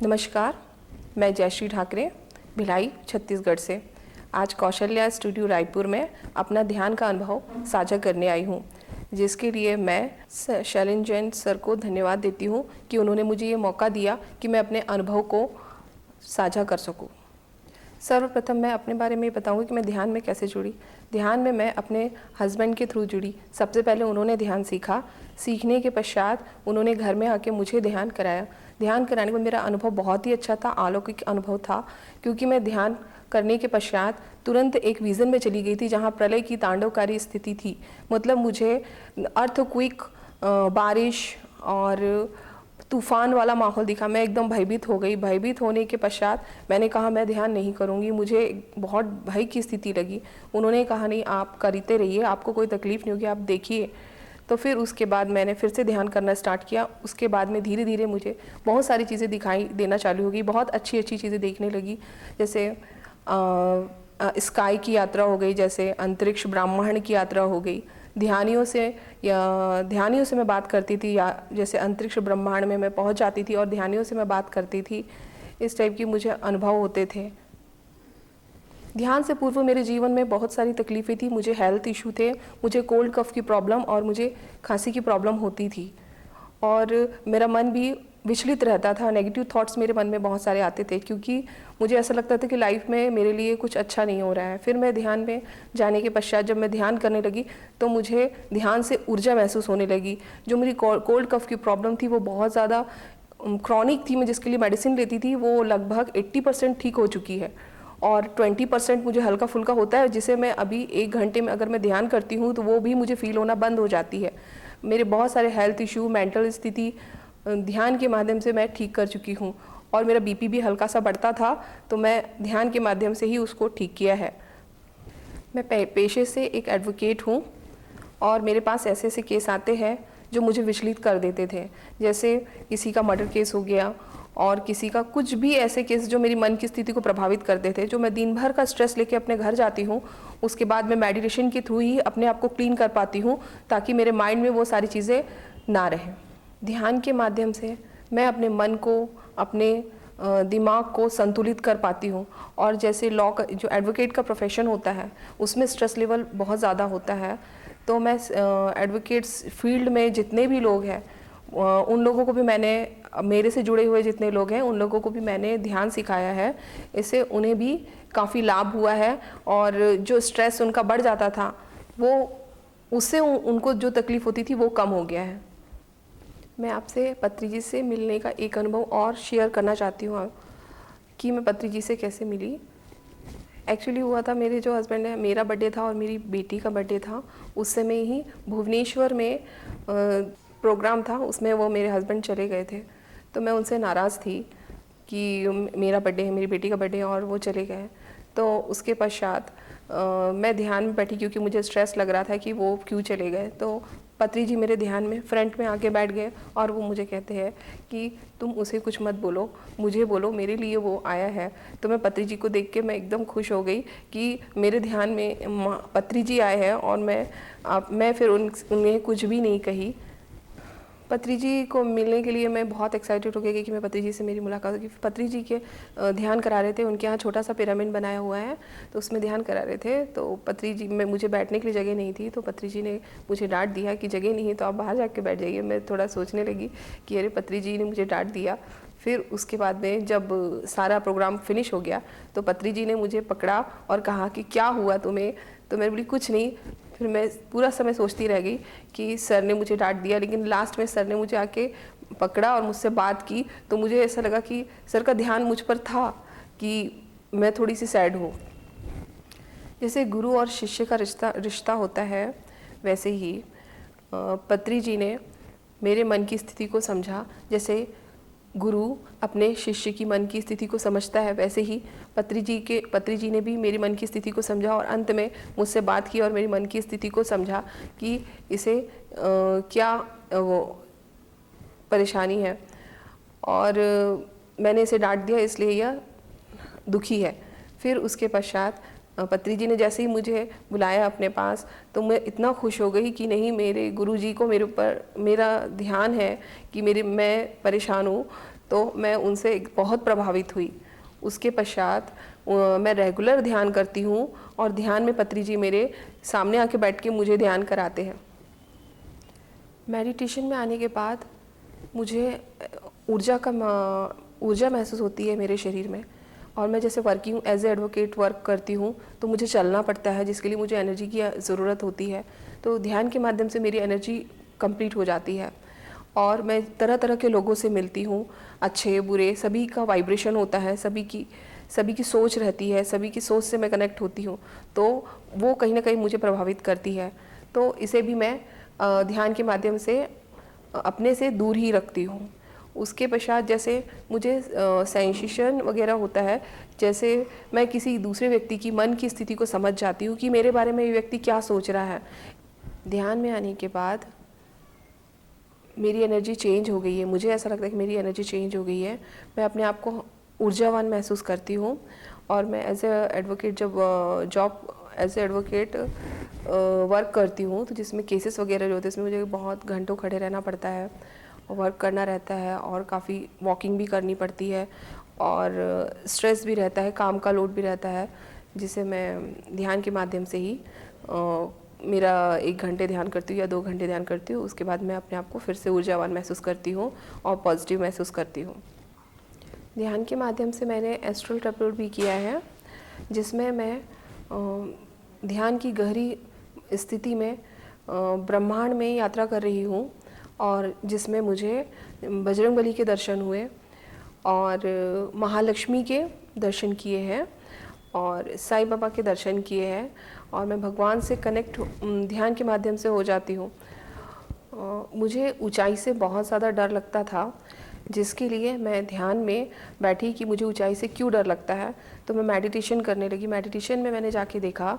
नमस्कार, मैं जयश्री ठाकरे, भिलाई, छत्तीसगढ़ से आज कौशल्या स्टूडियो रायपुर में अपना ध्यान का अनुभव साझा करने आई हूँ, जिसके लिए मैं शैलेन जैन सर को धन्यवाद देती हूँ कि उन्होंने मुझे ये मौका दिया कि मैं अपने अनुभव को साझा कर सकूँ। सर्वप्रथम मैं अपने बारे में बताऊंगी कि मैं ध्यान में कैसे जुड़ी। ध्यान में मैं अपने हस्बैंड के थ्रू जुड़ी। सबसे पहले उन्होंने ध्यान सीखा, सीखने के पश्चात उन्होंने घर में आके मुझे ध्यान कराया। ध्यान कराने में मेरा अनुभव बहुत ही अच्छा था, अलौकिक अनुभव था, क्योंकि मैं ध्यान करने के पश्चात तुरंत एक विज़न में चली गई थी जहाँ प्रलय की तांडवकारी स्थिति थी। मतलब मुझे अर्थक्वेक, बारिश और तूफान वाला माहौल दिखा। मैं एकदम भयभीत हो गई। भयभीत होने के पश्चात मैंने कहा मैं ध्यान नहीं करूँगी, मुझे बहुत भय की स्थिति लगी। उन्होंने कहा नहीं, आप करते रहिए, आपको कोई तकलीफ़ नहीं होगी, आप देखिए। तो फिर उसके बाद मैंने फिर से ध्यान करना स्टार्ट किया। उसके बाद में धीरे धीरे मुझे बहुत सारी चीज़ें दिखाई देना चालू हो गई, बहुत अच्छी अच्छी चीज़ें देखने लगी। जैसे स्काई की यात्रा हो गई, जैसे अंतरिक्ष ब्रह्मांड की यात्रा हो गई। ध्यानियों से मैं बात करती थी, या जैसे अंतरिक्ष ब्रह्मांड में मैं पहुंच जाती थी और ध्यानियों से मैं बात करती थी। इस टाइप की मुझे अनुभव होते थे। ध्यान से पूर्व मेरे जीवन में बहुत सारी तकलीफ़ें थी। मुझे हेल्थ इशू थे, मुझे कोल्ड कफ की प्रॉब्लम और मुझे खांसी की प्रॉब्लम होती थी, और मेरा मन भी विचलित रहता था। नेगेटिव थॉट्स मेरे मन में बहुत सारे आते थे, क्योंकि मुझे ऐसा लगता था कि लाइफ में मेरे लिए कुछ अच्छा नहीं हो रहा है। फिर मैं ध्यान में जाने के पश्चात जब मैं ध्यान करने लगी तो मुझे ध्यान से ऊर्जा महसूस होने लगी। जो मेरी कोल्ड कफ की प्रॉब्लम थी वो बहुत ज़्यादा क्रॉनिक थी। मैं जिसके लिए मेडिसिन लेती थी वो लगभग 80% ठीक हो चुकी है, और 20% मुझे हल्का फुल्का होता है, जिसे मैं अभी 1 घंटे में अगर मैं ध्यान करती हूँ तो वो भी मुझे फील होना बंद हो जाती है। मेरे बहुत सारे हेल्थ इशू, मेंटल स्थिति ध्यान के माध्यम से मैं ठीक कर चुकी हूँ, और मेरा बीपी भी हल्का सा बढ़ता था तो मैं ध्यान के माध्यम से ही उसको ठीक किया है। मैं पेशे से एक एडवोकेट हूँ, और मेरे पास ऐसे ऐसे केस आते हैं जो मुझे विचलित कर देते थे। जैसे किसी का मर्डर केस हो गया, और किसी का कुछ भी ऐसे केस जो मेरी मन की स्थिति को प्रभावित करते थे। जो मैं दिन भर का स्ट्रेस लेके अपने घर जाती हूँ, उसके बाद मैं मेडिटेशन के थ्रू ही अपने आप को क्लीन कर पाती हूँ, ताकि मेरे माइंड में वो सारी चीज़ें ना रहें। ध्यान के माध्यम से मैं अपने मन को, अपने दिमाग को संतुलित कर पाती हूँ। और जैसे लॉ का जो एडवोकेट का प्रोफेशन होता है उसमें स्ट्रेस लेवल बहुत ज़्यादा होता है, तो मैं एडवोकेट्स फील्ड में जितने भी लोग हैं उन लोगों को भी मैंने, मेरे से जुड़े हुए जितने लोग हैं उन लोगों को भी मैंने ध्यान सिखाया है। इससे उन्हें भी काफ़ी लाभ हुआ है, और जो स्ट्रेस उनका बढ़ जाता था वो उससे उनको जो तकलीफ़ होती थी वो कम हो गया है। मैं आपसे पत्री जी से मिलने का एक अनुभव और शेयर करना चाहती हूँ कि मैं पत्री जी से कैसे मिली। एक्चुअली हुआ था, मेरे जो हस्बैंड है, मेरा बर्थडे था और मेरी बेटी का बर्थडे था। उस समय ही भुवनेश्वर में प्रोग्राम था, उसमें वो मेरे हस्बैंड चले गए थे। तो मैं उनसे नाराज़ थी कि मेरा बर्थडे है, मेरी बेटी का बर्थडे है और वो चले गए। तो उसके पश्चात मैं ध्यान में बैठी, क्योंकि मुझे स्ट्रेस लग रहा था कि वो क्यों चले गए। तो पत्री जी मेरे ध्यान में फ्रंट में आके बैठ गए, और वो मुझे कहते हैं कि तुम उसे कुछ मत बोलो, मुझे बोलो, मेरे लिए वो आया है। तो मैं पत्री जी को देख के मैं एकदम खुश हो गई कि मेरे ध्यान में पत्री जी आए हैं, और मैं फिर उन्हें कुछ भी नहीं कही। पत्री जी को मिलने के लिए मैं बहुत एक्साइटेड हो गई कि मैं पत्री जी से मेरी मुलाकात होगी। पत्री जी के ध्यान करा रहे थे, उनके यहाँ छोटा सा पिरामिड बनाया हुआ है, तो उसमें ध्यान करा रहे थे। तो पत्री जी में मुझे बैठने के लिए जगह नहीं थी, तो पत्री जी ने मुझे डांट दिया कि जगह नहीं है तो आप बाहर जाके बैठ जाइए। मैं थोड़ा सोचने लगी कि अरे पत्री जी ने मुझे डांट दिया। फिर उसके बाद में जब सारा प्रोग्राम फिनिश हो गया तो पत्री जी ने मुझे पकड़ा और कहा कि क्या हुआ तुम्हें। तो मैं बोली कुछ नहीं। फिर मैं पूरा समय सोचती रह गई कि सर ने मुझे डांट दिया, लेकिन लास्ट में सर ने मुझे आके पकड़ा और मुझसे बात की। तो मुझे ऐसा लगा कि सर का ध्यान मुझ पर था कि मैं थोड़ी सी सैड हूँ। जैसे गुरु और शिष्य का रिश्ता होता है, वैसे ही पत्री जी ने मेरे मन की स्थिति को समझा। जैसे गुरु अपने शिष्य की मन की स्थिति को समझता है, वैसे ही पत्री जी ने भी मेरी मन की स्थिति को समझा, और अंत में मुझसे बात की और मेरी मन की स्थिति को समझा कि इसे क्या वो परेशानी है, और मैंने इसे डांट दिया इसलिए यह दुखी है। फिर उसके पश्चात पत्री जी ने जैसे ही मुझे बुलाया अपने पास, तो मैं इतना खुश हो गई कि नहीं, मेरे गुरु जी को मेरे ऊपर मेरा ध्यान है कि मैं परेशान हूँ, तो मैं उनसे बहुत प्रभावित हुई। उसके पश्चात मैं रेगुलर ध्यान करती हूँ और ध्यान में पत्री जी मेरे सामने आके बैठ के मुझे ध्यान कराते हैं। मेडिटेशन में आने के बाद मुझे ऊर्जा महसूस होती है मेरे शरीर में, और मैं जैसे working as a advocate work करती हूँ तो मुझे चलना पड़ता है, जिसके लिए मुझे एनर्जी की ज़रूरत होती है। तो ध्यान के माध्यम से मेरी एनर्जी कंप्लीट हो जाती है और मैं तरह तरह के लोगों से मिलती हूँ, अच्छे बुरे सभी का वाइब्रेशन होता है, सभी की सोच रहती है, सभी की सोच से मैं कनेक्ट होती हूँ, तो वो कहीं ना कहीं मुझे प्रभावित करती है। तो इसे भी मैं ध्यान के माध्यम से अपने से दूर ही रखती हूँ। उसके पश्चात जैसे मुझे सेंसेशन वगैरह होता है, जैसे मैं किसी दूसरे व्यक्ति की मन की स्थिति को समझ जाती हूँ कि मेरे बारे में ये व्यक्ति क्या सोच रहा है। ध्यान में आने के बाद मेरी एनर्जी चेंज हो गई है, मुझे ऐसा लगता है कि मेरी एनर्जी चेंज हो गई है। मैं अपने आप को ऊर्जावान महसूस करती हूँ और मैं एज ए एडवोकेट जब एज ए एडवोकेट वर्क करती हूँ, तो जिसमें केसेस वगैरह जो होते हैं इसमें मुझे बहुत घंटों खड़े रहना पड़ता है, वर्क करना रहता है और काफ़ी वॉकिंग भी करनी पड़ती है और स्ट्रेस भी रहता है, काम का लोड भी रहता है, जिसे मैं ध्यान के माध्यम से ही मेरा 1 घंटे ध्यान करती हूँ या 2 घंटे ध्यान करती हूँ। उसके बाद मैं अपने आप को फिर से ऊर्जावान महसूस करती हूँ और पॉजिटिव महसूस करती हूँ। ध्यान के माध्यम से मैंने एस्ट्रल ट्रैवल भी किया है, जिसमें मैं ध्यान की गहरी स्थिति में ब्रह्मांड में यात्रा कर रही हूँ और जिसमें मुझे बजरंगबली के दर्शन हुए और महालक्ष्मी के दर्शन किए हैं और साईं बाबा के दर्शन किए हैं और मैं भगवान से कनेक्ट ध्यान के माध्यम से हो जाती हूँ। मुझे ऊंचाई से बहुत ज़्यादा डर लगता था, जिसके लिए मैं ध्यान में बैठी कि मुझे ऊंचाई से क्यों डर लगता है, तो मैं मेडिटेशन करने लगी। मेडिटेशन में मैंने जाके देखा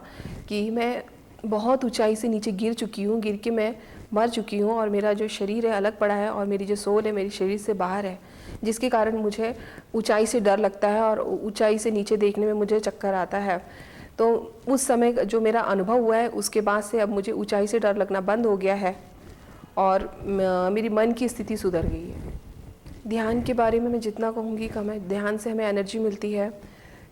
कि मैं बहुत ऊंचाई से नीचे गिर चुकी हूँ, गिर के मैं मर चुकी हूँ और मेरा जो शरीर है अलग पड़ा है और मेरी जो सोल है मेरी शरीर से बाहर है, जिसके कारण मुझे ऊंचाई से डर लगता है और ऊंचाई से नीचे देखने में मुझे चक्कर आता है। तो उस समय जो मेरा अनुभव हुआ है उसके बाद से अब मुझे ऊंचाई से डर लगना बंद हो गया है और मेरी मन की स्थिति सुधर गई है। ध्यान के बारे में मैं जितना कहूँगी कम है। ध्यान से हमें एनर्जी मिलती है,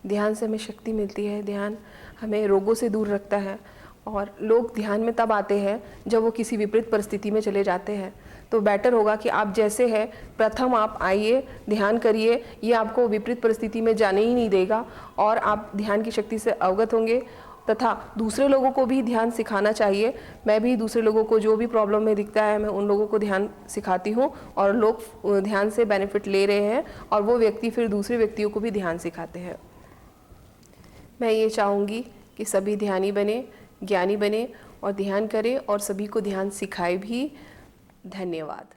ध्यान से हमें शक्ति मिलती है, ध्यान हमें रोगों से दूर रखता है और लोग ध्यान में तब आते हैं जब वो किसी विपरीत परिस्थिति में चले जाते हैं। तो बेटर होगा कि आप जैसे हैं प्रथम आप आइए, ध्यान करिए, ये आपको विपरीत परिस्थिति में जाने ही नहीं देगा और आप ध्यान की शक्ति से अवगत होंगे तथा दूसरे लोगों को भी ध्यान सिखाना चाहिए। मैं भी दूसरे लोगों को जो भी प्रॉब्लम में दिखता है मैं उन लोगों को ध्यान सिखाती हूँ और लोग ध्यान से बेनिफिट ले रहे हैं और वो व्यक्ति फिर दूसरे व्यक्तियों को भी ध्यान सिखाते हैं। मैं ये चाहूँगी कि सभी ध्यानी बने, ज्ञानी बने और ध्यान करें और सभी को ध्यान सिखाए भी। धन्यवाद।